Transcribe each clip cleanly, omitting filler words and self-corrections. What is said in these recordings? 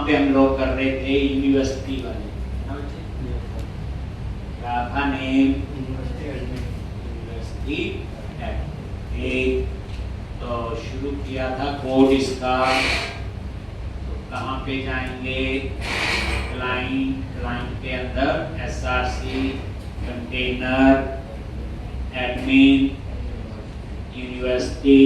पे हम लोग कर रहे थे यूनिवर्सिटी वाले, क्या था नेम? यूनिवर्सिटी एक। तो शुरू किया था कोड इसका, तो कहाँ पे जाएंगे? क्लाइंट के अंदर src कंटेनर एडमिन यूनिवर्सिटी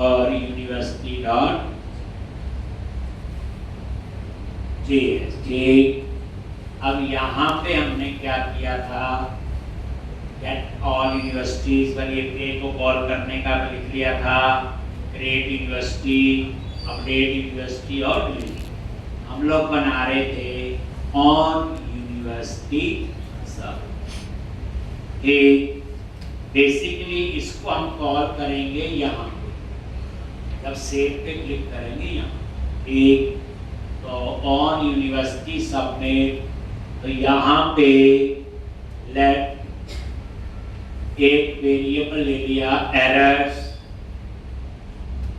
और university.js। अब यहाँ पे हमने क्या किया था, गेट ऑल यूनिवर्सिटीज वाली को कॉल करने का लिख लिया था, क्रिएट यूनिवर्सिटी, अपडेट यूनिवर्सिटी और डिलीट। हम लोग बना रहे थे ऑन यूनिवर्सिटी सब। बेसिकली इसको हम कॉल करेंगे यहाँ पे, जब सेव पे क्लिक करेंगे यहाँ एक, तो ऑन यूनिवर्सिटी सबमिट। तो यहाँ पे लेट एक वेरिएबल ले लिया एरर्स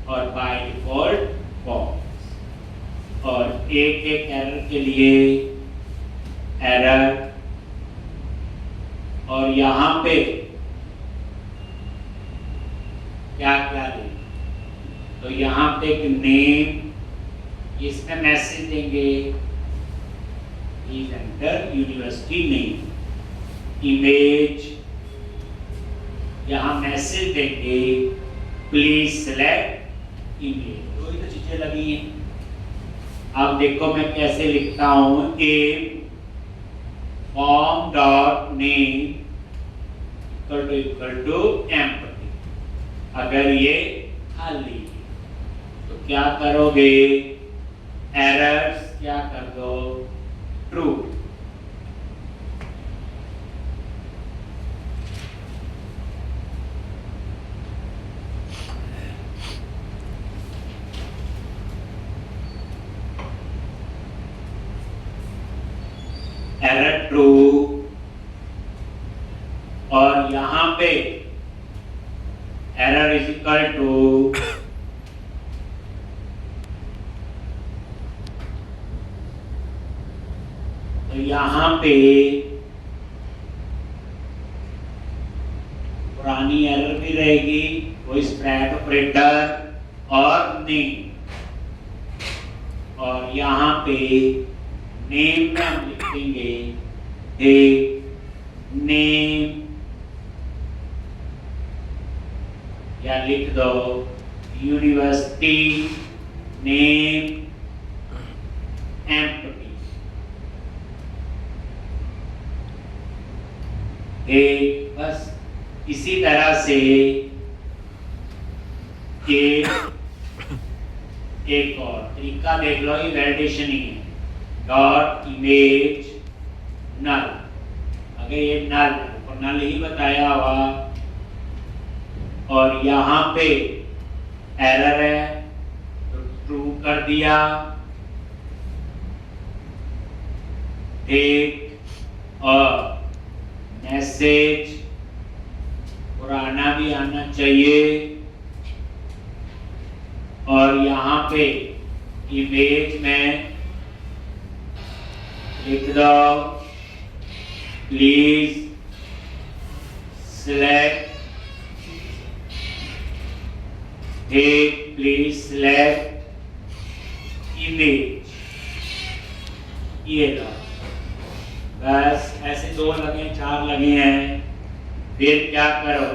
और बाय डिफॉल्ट फॉल्स, और एक एरर के लिए एरर, और यहाँ पे क्या क्या दें? तो यहाँ पे एक नेम, इसमें मैसेज देंगे please enter university name. Image, यहाँ मैसेज देंगे प्लीज सिलेक्ट इमेज। तो ये तो चीजें लगी हैं। अब देखो मैं कैसे लिखता हूँ, a form dot name equal to empty. अगर ये खाली है तो क्या करोगे? एरर्स क्या कर दो? ट्रू। एरर ट्रू, और यहां पे एरर इज इक्वल टू तो यहां पे पुरानी एरर भी रहेगी, वो स्प्रैट ऑपरेटर और नेम, और यहां पे नेम में हम लिखेंगे नेम, या लिख दो यूनिवर्सिटी नेम एम्प्टी। बस इसी तरह से एक और तरीका देख लो, ये वैलिडेशन ही है। डॉट इमेज नल, अगर ये नल ही बताया हुआ, और यहाँ पे एरर है तो ट्रू कर दिया। एक और मैसेज पुराना भी आना चाहिए, और यहाँ पे इमेज में लिख दो please select please select image. ये लो, बस ऐसे 2 लगे 4 लगे हैं। फिर क्या करो,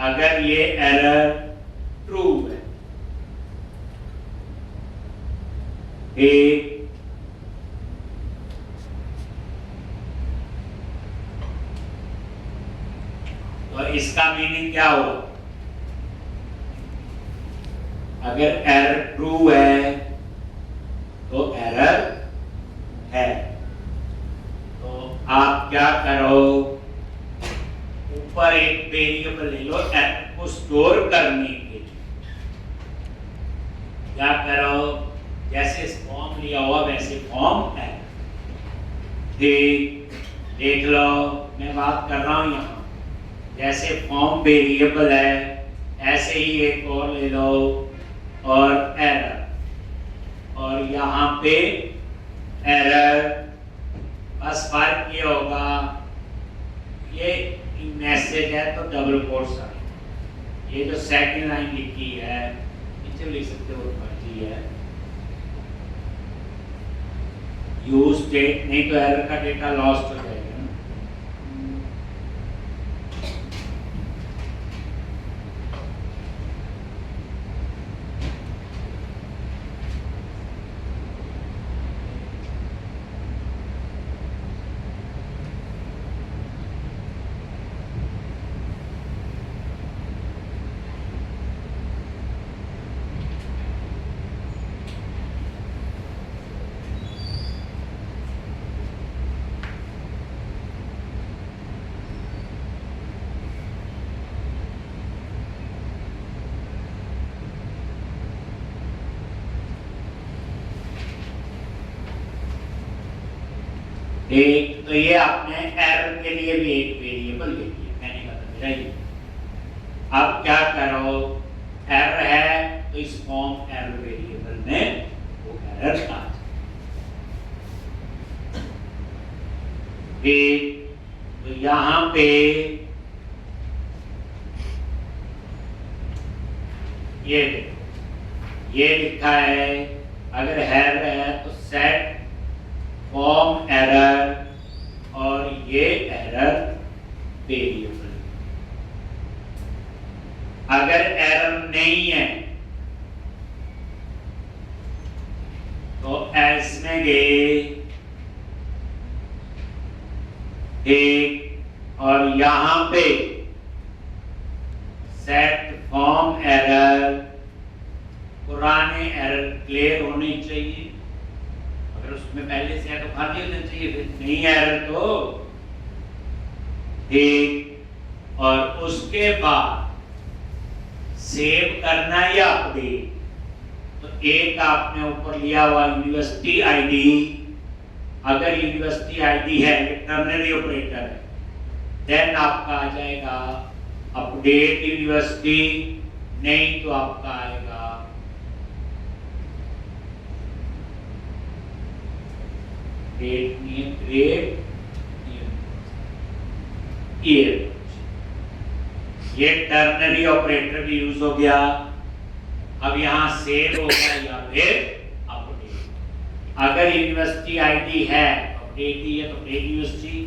अगर ये एरर ट्रू है, तो इसका मीनिंग क्या हो? अगर एरर ट्रू है तो एरर है, तो आप क्या करो, ऊपर एक वेरिएबल ले लो एरर को स्टोर करने के लिए। क्या करो, जैसे फॉर्म लिया हुआ वैसे फॉर्म है। देख लो, मैं बात कर रहा हूं यहाँ, जैसे फॉर्म वेरिएबल है ऐसे ही एक और ले लो, और एरर यहाँ पे एरर। बस फर्क ये होगा, ये मैसेज है तो डबल कोट्स आए। ये जो सेकंड लाइन लिखी है नीचे लिख सकते हो, मर्जी है। यूज स्टेट, नहीं तो एरर का डेटा लॉस्ट हो जाएगा। एक तो ये आपने एरर के लिए भी एक वेरिएबल ले लिया, मैंने कहा मेरा ये। अब क्या करो, एरर है तो इस फॉर्म एरर वेरिएबल में वो एरर आ जाए। तो यहां पे ये देखो, ये लिखा है अगर एरर है तो सेट फॉर्म एरर, और ये एरर वेरिएबल। अगर एरर नहीं है तो एल्स में गए एक, और यहां पे सेट फॉर्म एरर, पुराने एरर क्लियर होने चाहिए। अगर उसमें पहले से है तो खाली होना चाहिए, फिर नहीं एरर तो ठीक। और उसके बाद सेव करना या अपडेट, तो एक आपने ऊपर लिया हुआ यूनिवर्सिटी आईडी। अगर यूनिवर्सिटी आईडी है, टर्नरी ऑपरेटर है, देन आपका आ जाएगा अपडेट यूनिवर्सिटी, नहीं तो आपका आएगा ये टर्नरी ऑपरेटर भी यूज हो गया। अब यहां सेव होगा या फिर अपडेट। अगर यूनिवर्सिटी आईडी है अपडेट ही है तो अपडेट यूनिवर्सिटी,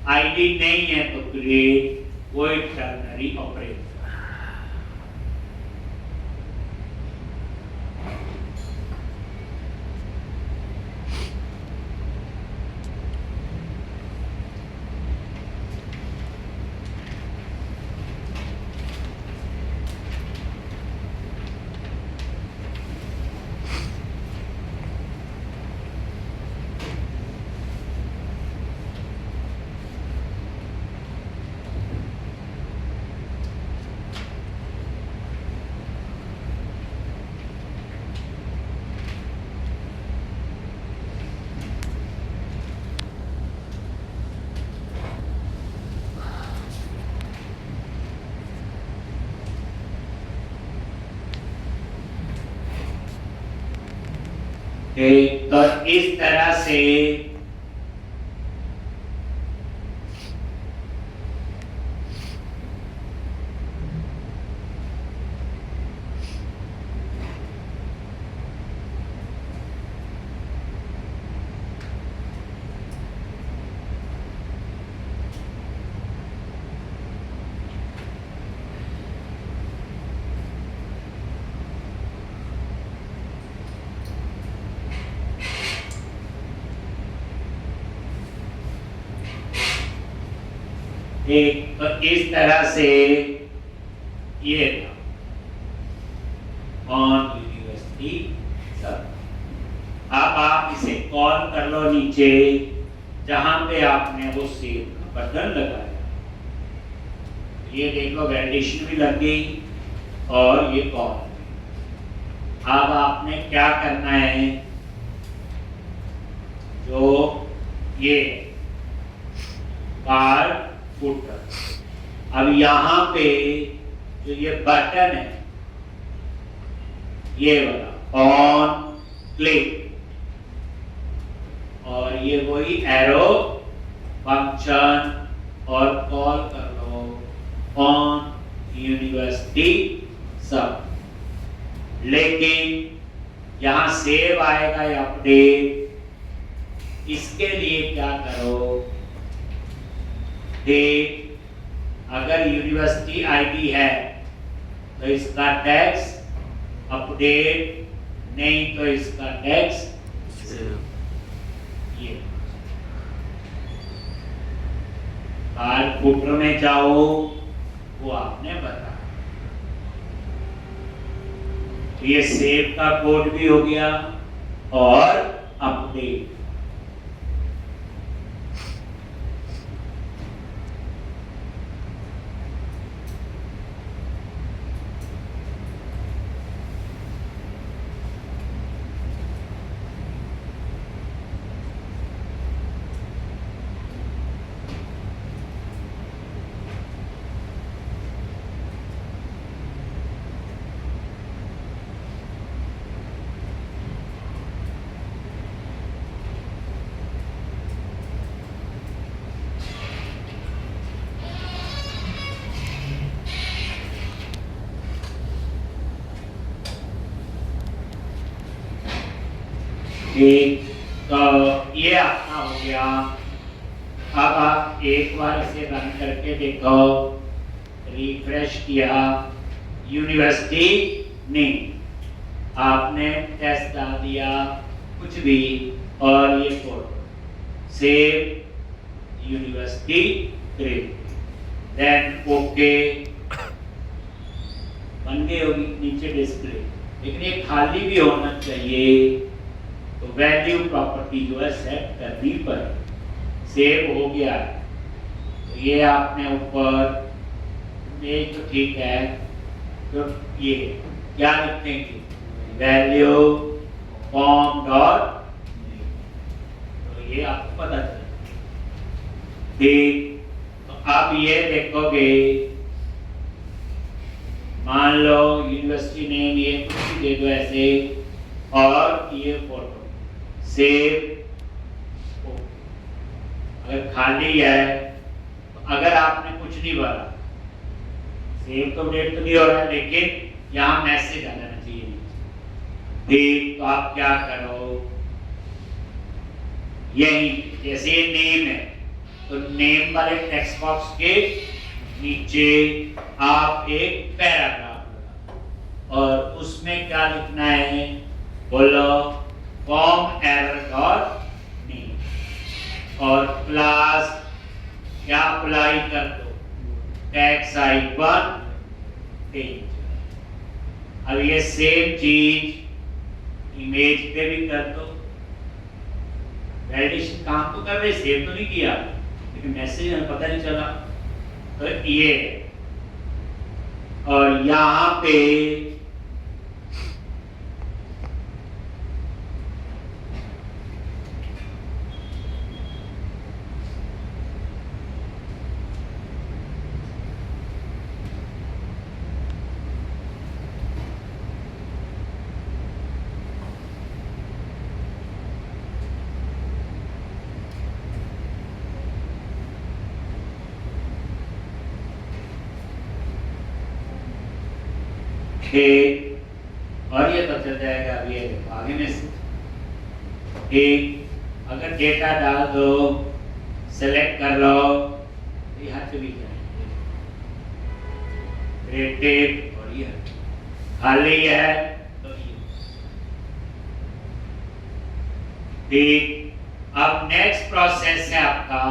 आईडी नहीं है तो क्रिएट, वो एक टर्नरी ऑपरेटर। तो इस तरह से एक, तो इस तरह से ये ऑन यूनिवर्सिटी सब। अब आप इसे कॉल कर लो नीचे जहां पे आपने वो सेव का बटन लगाया। ये देखो वैलिडेशन भी लग गई और ये कॉल। अब आपने क्या करना है, जो ये बार फुटर, अब यहां पे जो ये बटन है ये वाला ऑन क्लिक, एरो फंक्शन और कॉल कर लो ऑन यूनिवर्सिटी सब। लेकिन यहाँ सेव आएगा या अपडेट, इसके लिए क्या करो, देख अगर यूनिवर्सिटी आईडी है तो इसका टैक्स अपडेट, नहीं तो इसका टैक्स ये। कार्ड फुटर में जाओ, वो आपने बताया। तो ये सेव का कोड भी हो गया और अपडेट। ठीक, तो ये आपका हो गया। अब आप एक बार इसे रन करके देखो, रिफ्रेश किया, यूनिवर्सिटी नहीं, आपने टेस्ट डाल दिया कुछ भी, और ये photo save university grade, then okay, बन गई होगी नीचे डिस्प्ले। लेकिन ये खाली भी होना चाहिए, तो वैल्यू प्रॉपर्टी जो है सेट करनी पर सेव हो गया। तो ये आपने ऊपर ये तो ठीक है, तो ये क्या लिखेंगे, वैल्यू फॉर्म डॉट, तो ये आपको पता चला। ठीक, तो अब ये देखोगे, मान लो यूनिवर्सिटी नेम ये कुछ दे दो ऐसे, और ये फोटो सेव। अगर खाली है तो अगर आपने कुछ नहीं भरा, सेव तो डेट तो नहीं हो रहा है, लेकिन यहाँ मैसेज आ जाना चाहिए। ठीक, तो आप क्या करो, यही जैसे ये नेम है तो नेम वाले टेक्स्ट बॉक्स के नीचे आप एक पैराग्राफ, और उसमें क्या लिखना है, बोलो फॉर्म एरर डॉट नेम, और क्लास क्या अप्लाई कर दो, टैक्स आइकन चेंज। अब ये सेम चीज इमेज पे भी कर दो। वैलिडेशन काम तो कर रहे, सेव तो नहीं किया, लेकिन मैसेज हमें पता नहीं चला। तो ये, और यहाँ पे और ये तो चल जाएगा। अभी ये देखो आगे में से ठीक, अगर डेटा डाल दो, सेलेक्ट कर लो, यहाँ से भी जाएंगे रेटेड, और ये खाली है तो ये ठीक। अब नेक्स्ट प्रोसेस है आपका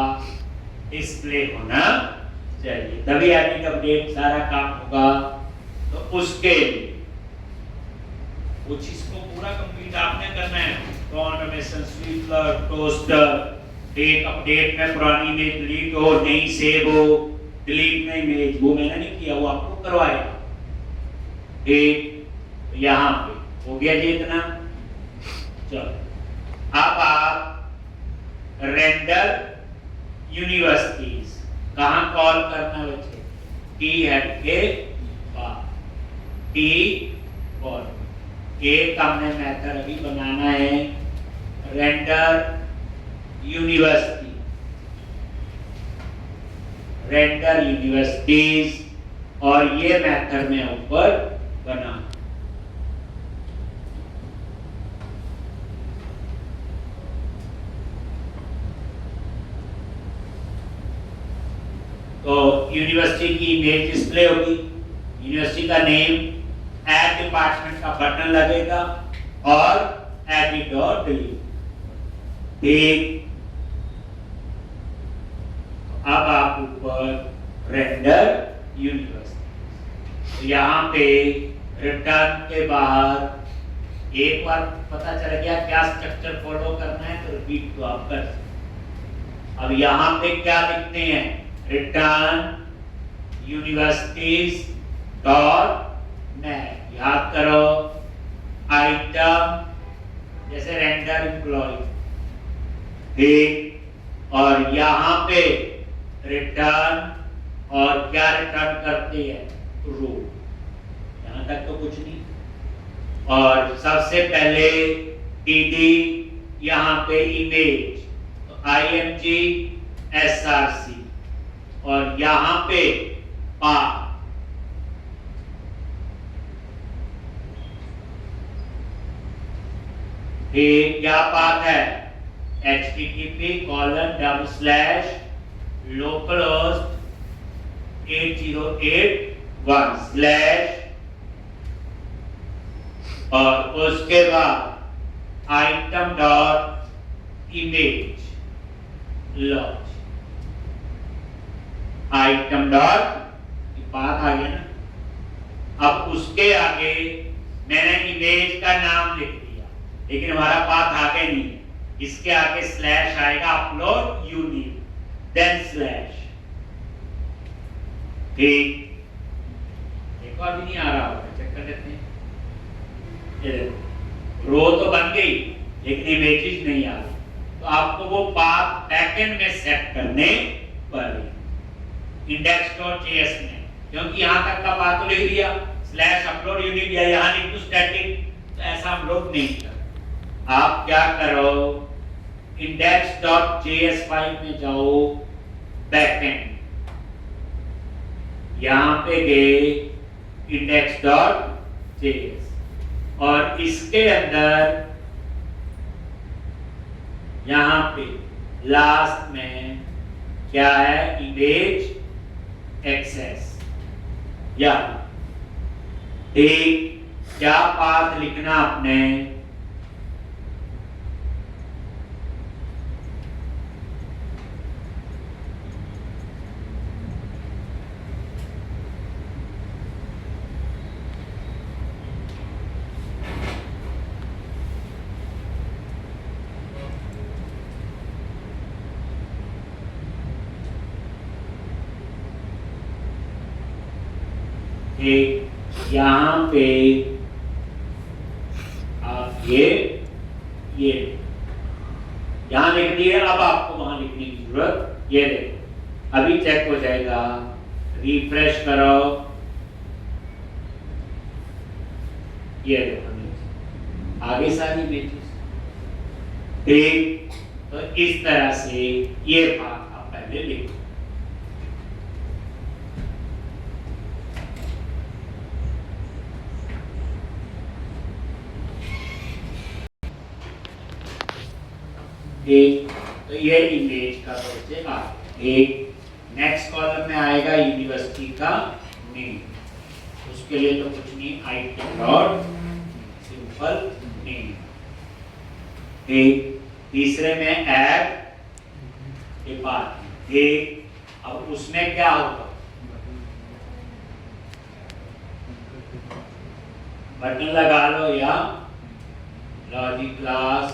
डिस्प्ले होना चाहिए, तभी एडिट अपडेट सारा काम होगा। तो उसके लिए वो चीज को पूरा कंप्लीट आपने करना है। तो automation sweeper, toaster, date update में पुरानी इमेज डिलीट हो, नई सेव हो, डिलीट में इमेज, वो मैंने नहीं किया, वो आपको करवाएगा। ठीक, यहाँ पे हो गया जी इतना। चलो अब आप रेंडर यूनिवर्सिटीज कहाँ कॉल करना बच्चे, टी हेड के बाद, टी और एक हमने मेथड अभी बनाना है रेंडर यूनिवर्सिटी, रेंडर यूनिवर्सिटीज, और ये मेथड में ऊपर बना। तो यूनिवर्सिटी की इमेज डिस्प्ले होगी, यूनिवर्सिटी का नेम, एड डिपार्टमेंट का बटन लगेगा और एडिट और डिलीट। ठीक, अब आप ऊपर रेंडर यूनिवर्सिटी, यहाँ पे रिटर्न के बाहर एक बार पता चल गया क्या स्ट्रक्चर फॉलो करना है, तो रिपीट तो आप कर सकते। अब यहाँ पे क्या लिखते हैं, रिटर्न यूनिवर्सिटीज डॉट नेट, याद करो, आइटम जैसे रेंडर एम्प्लॉय, ठीक, और यहाँ पे रिटर्न, और क्या रिटर्न करते हैं, रो, यहां तक तो कुछ नहीं। और सबसे पहले टीडी, यहाँ पे इमेज, तो img src, और यहाँ पे पाथ, क्या पाथ है, http://localhost 8081/ और उसके बाद item dot image launch, item dot, बात आ गया ना। अब उसके आगे मैंने इमेज का नाम लिख दिया, लेकिन हमारा पाथ आगे नहीं है, इसके आगे स्लैश आएगा, अपलोड यूनिक, देन स्लैश, ठीक, देखो अभी नहीं आ रहा होगा, चेक कर लेते हैं। रो तो बन गई लेकिन इमेजेस नहीं आ रही, तो आपको वो पाथ बैकएंड में सेट करने पड़ेगा index.js में, क्योंकि यहां तक का पाथ तो लिख दिया, स्लैश अपलोड यूनिक या यहां लिख दो स्टैटिक, तो ऐसा हम लोग नहीं करते। आप क्या करो, index.js फाइल में जाओ, बैकएंड, यहां पे गए index.js, और इसके अंदर यहां पे लास्ट में क्या है, इमेज एक्सेस, या ठीक, क्या पाथ लिखना आपने, यहाँ पे आप ये यहाँ लिख दिए, अब आपको वहां लिखने की जरूरत, ये देखो अभी चेक हो जाएगा, रिफ्रेश करो, ये देखो आगे सारी इमेजेस, ठीक, तो इस तरह से ये बात आप पहले लिखो। एक तो ये इमेज का परिचय आ, एक नेक्स्ट कॉलम में आएगा यूनिवर्सिटी का नेम, उसके लिए तो कुछ नहीं, आइटम डॉट सिंपल नेम। एक तीसरे में ऐड डिपार्टमेंट, एक, अब उसमें क्या होगा, बटन लगा लो, या logic class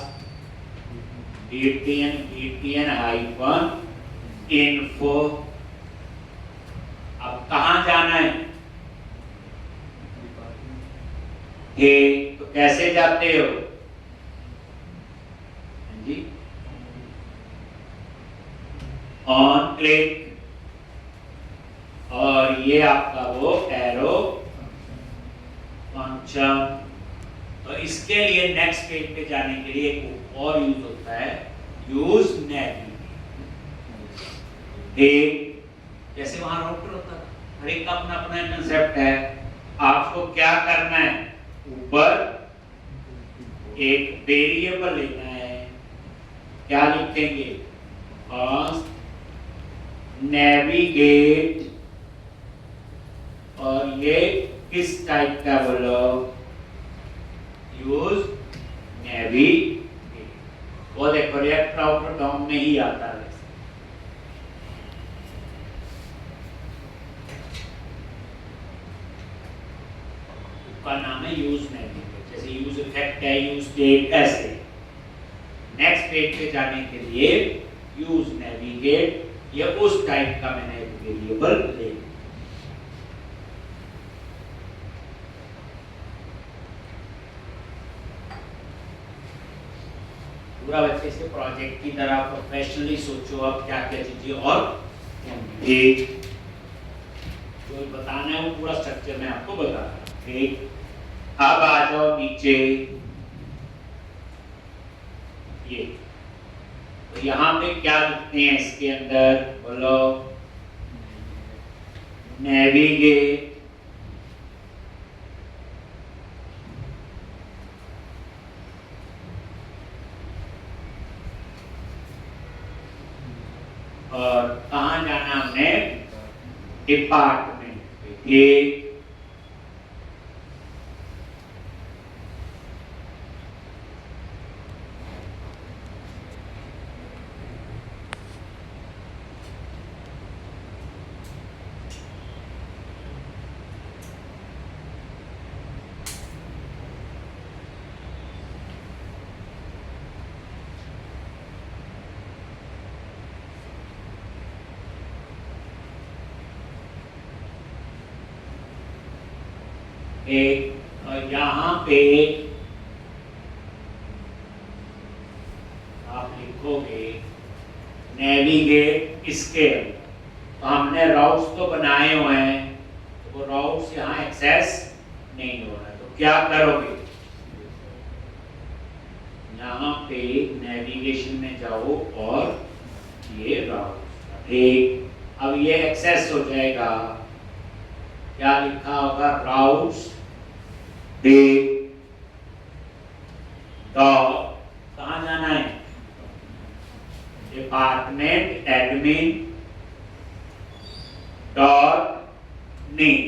btn hyphen info. अब कहां जाना है, तो कैसे जाते हो जी, ऑन क्लिक, और ये आपका वो एरो फंक्शन। तो इसके लिए नेक्स्ट पेज पे जाने के लिए एक और यूज होता है यूज नेविगेट। एक जैसे वहां राउटर होता था, हर एक का अपना अपना कंसेप्ट है। आपको क्या करना है, ऊपर एक वेरिएबल लेना है, क्या लिखेंगे, फर्स्ट नेविगेट, और ये किस टाइप का बोलो, यूज नेविगेट। वो देखो रिएक्ट राउटर डॉम में ही आता है। उसका नाम है यूज नेविगेट, जैसे यूज इफेक्ट है, यूज स्टेट, ऐसे। नेक्स्ट पेज पे जाने के लिए यूज नेविगेट, ये उस टाइप का मैंने एक वेरिएबल ले। पूरा बच्चे इसके प्रोजेक्ट की तरह प्रोफेशनली सोचो, अब क्या क्या चीजें और एक जो बताना है वो पूरा स्ट्रक्चर मैं आपको बता रहा हूं। ठीक, अब आ जाओ नीचे, ये तो यहाँ पे क्या लिखते हैं इसके अंदर, बोलो नेविगेट, और कहाँ जाना हमने, डिपार्टमेंट पे। एक और यहाँ पे आप लिखोगे नेविगेट स्केल। तो हमने राउट्स तो बनाए हुए हैं, तो वो राउट्स यहाँ एक्सेस नहीं हो रहा है, तो क्या करोगे, यहाँ पे नेविगेशन में जाओ और ये राउट्स, ठीक, अब ये एक्सेस हो जाएगा। क्या लिखा होगा, राउट्स डे डॉट, कहाँ जाना है, डिपार्टमेंट एडमिन डॉट नेम,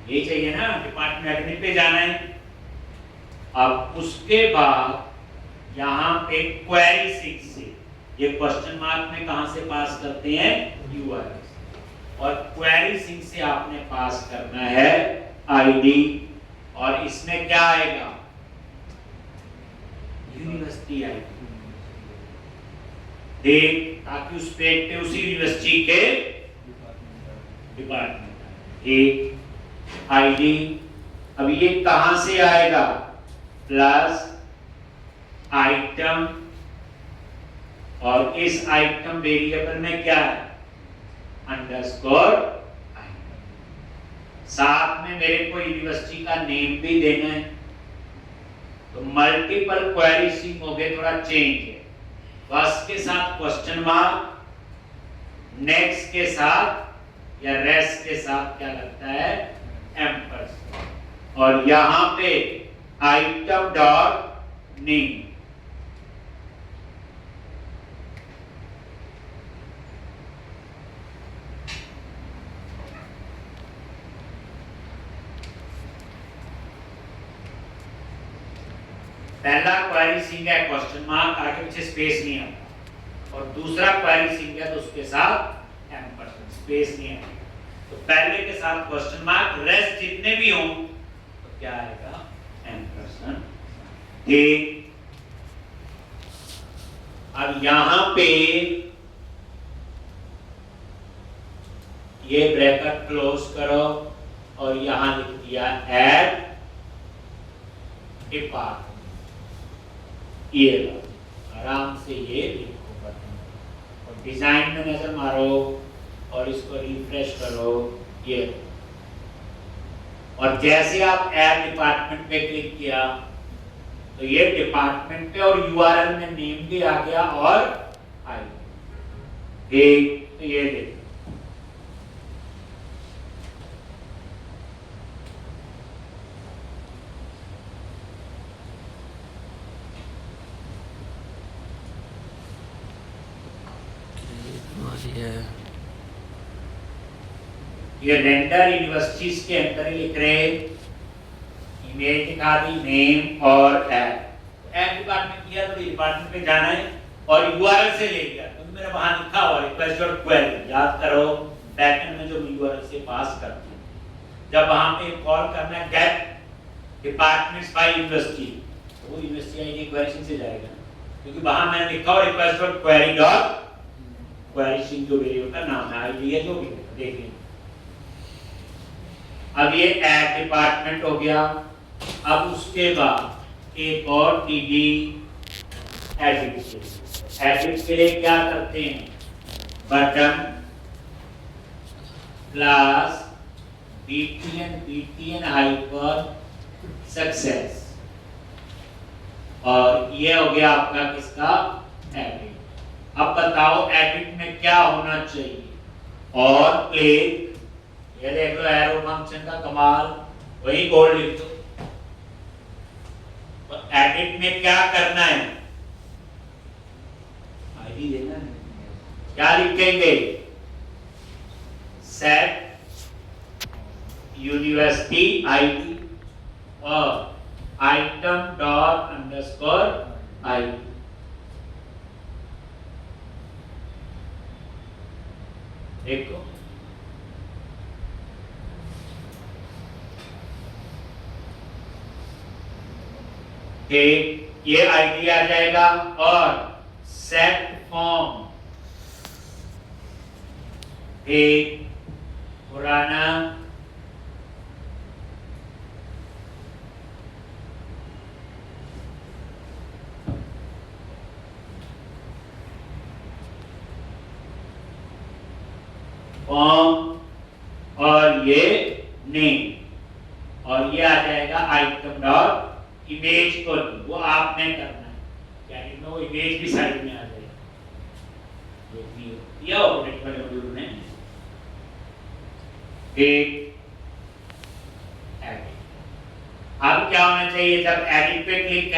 ये चाहिए ना, डिपार्टमेंट एडमिन पे जाना है। अब उसके बाद यहाँ पे क्वेरी 6 से, ये क्वेश्चन मार्क में कहां से पास करते हैं, यूआरएल, और क्वेरी 6 से आपने पास करना है आईडी, और इसमें क्या आएगा, यूनिवर्सिटी आएगी, देख, ताकि उस पेज पे उसी यूनिवर्सिटी के डिपार्टमेंट एक आईडी। अब ये कहां से आएगा, प्लस आइटम, और इस आइटम वेरिएबल में क्या है, अंडरस्कोर आइटम। साथ में मेरे को यूनिवर्सिटी का नेम भी देना है, तो मल्टीपल क्वेरी हो गए, थोड़ा चेंज है। फर्स्ट के साथ क्वेश्चन मार्क, नेक्स्ट के साथ या रेस्ट के साथ क्या लगता है, एम्परसेंड, और यहां पे आइटम डॉट नेम। पहला क्वेरी सिंग है क्वेश्चन मार्क, आगे पीछे स्पेस नहीं आता, और दूसरा क्वेरी सिंग है तो उसके साथ एम्परसेंड, स्पेस नहीं आता। तो पहले के साथ क्वेश्चन मार्क, रेस्ट जितने भी हों तो क्या आएगा, एम्परसेंड। ठीक, अब यहां पे ये ब्रैकेट क्लोज करो, और यहां लिख दिया ऐड डिपार्टमेंट, ये आराम से ये लिखो बटन, और डिजाइन में नजर मारो और इसको रिफ्रेश करो, ये। और जैसे आप ऐड डिपार्टमेंट पे क्लिक किया तो ये डिपार्टमेंट पे और यूआरएल में नेम भी आ गया और आई। ठीक, तो ये देखो ये रेंडर यूनिवर्सिटीज के अंदर ही लिख रहे, इमेज दिखा दी, नेम और ऐप डिपार्टमेंट किया तो डिपार्टमेंट पे जाना है और यूआरएल से ले गया तो मेरा वहां लिखा हुआ रिक्वेस्ट डॉट क्वेरी, याद करो बैकएंड में जो यूआरएल से पास करते हैं, जब वहां पे कॉल करना है गेट डिपार्टमेंट्स बाय यूनिवर्सिटी तो वो यूनिवर्सिटी आईडी क्वेरी से जाएगा, क्योंकि वहां मैंने लिखा हुआ request dot query dot query Singh जो वेरिएबल का नाम है, आईडी है जो भी देखिए। अब ये ऐड डिपार्टमेंट हो गया। अब उसके बाद एक और टीडी एडिट। एडिट के लिए क्या करते हैं, button class btn hyper success, और ये हो गया आपका किसका एडिट। अब बताओ एडिट में क्या होना चाहिए, और प्ले ये देख लो एरो फंक्शन का कमाल, वही कोड लिख दो। तो एडिट में क्या करना है, आईडी देना है, क्या लिखेंगे, सेट यूनिवर्सिटी आईडी और आइटम डॉट अंडरस्कोर आईडी। देखो ये आईडी आ जाएगा, और सेट फॉर्म एक पुराना फॉर्म और ये नेम, और ये आ जाएगा आइटम डॉट इमेज को, वो आपने करना है, यानी वो इमेज भी साइड में आ जाएगा, दिया ऑपरेट वाले मॉड्यूल में। एक एडिट, अब क्या होना चाहिए, जब एडिट पे क्लिक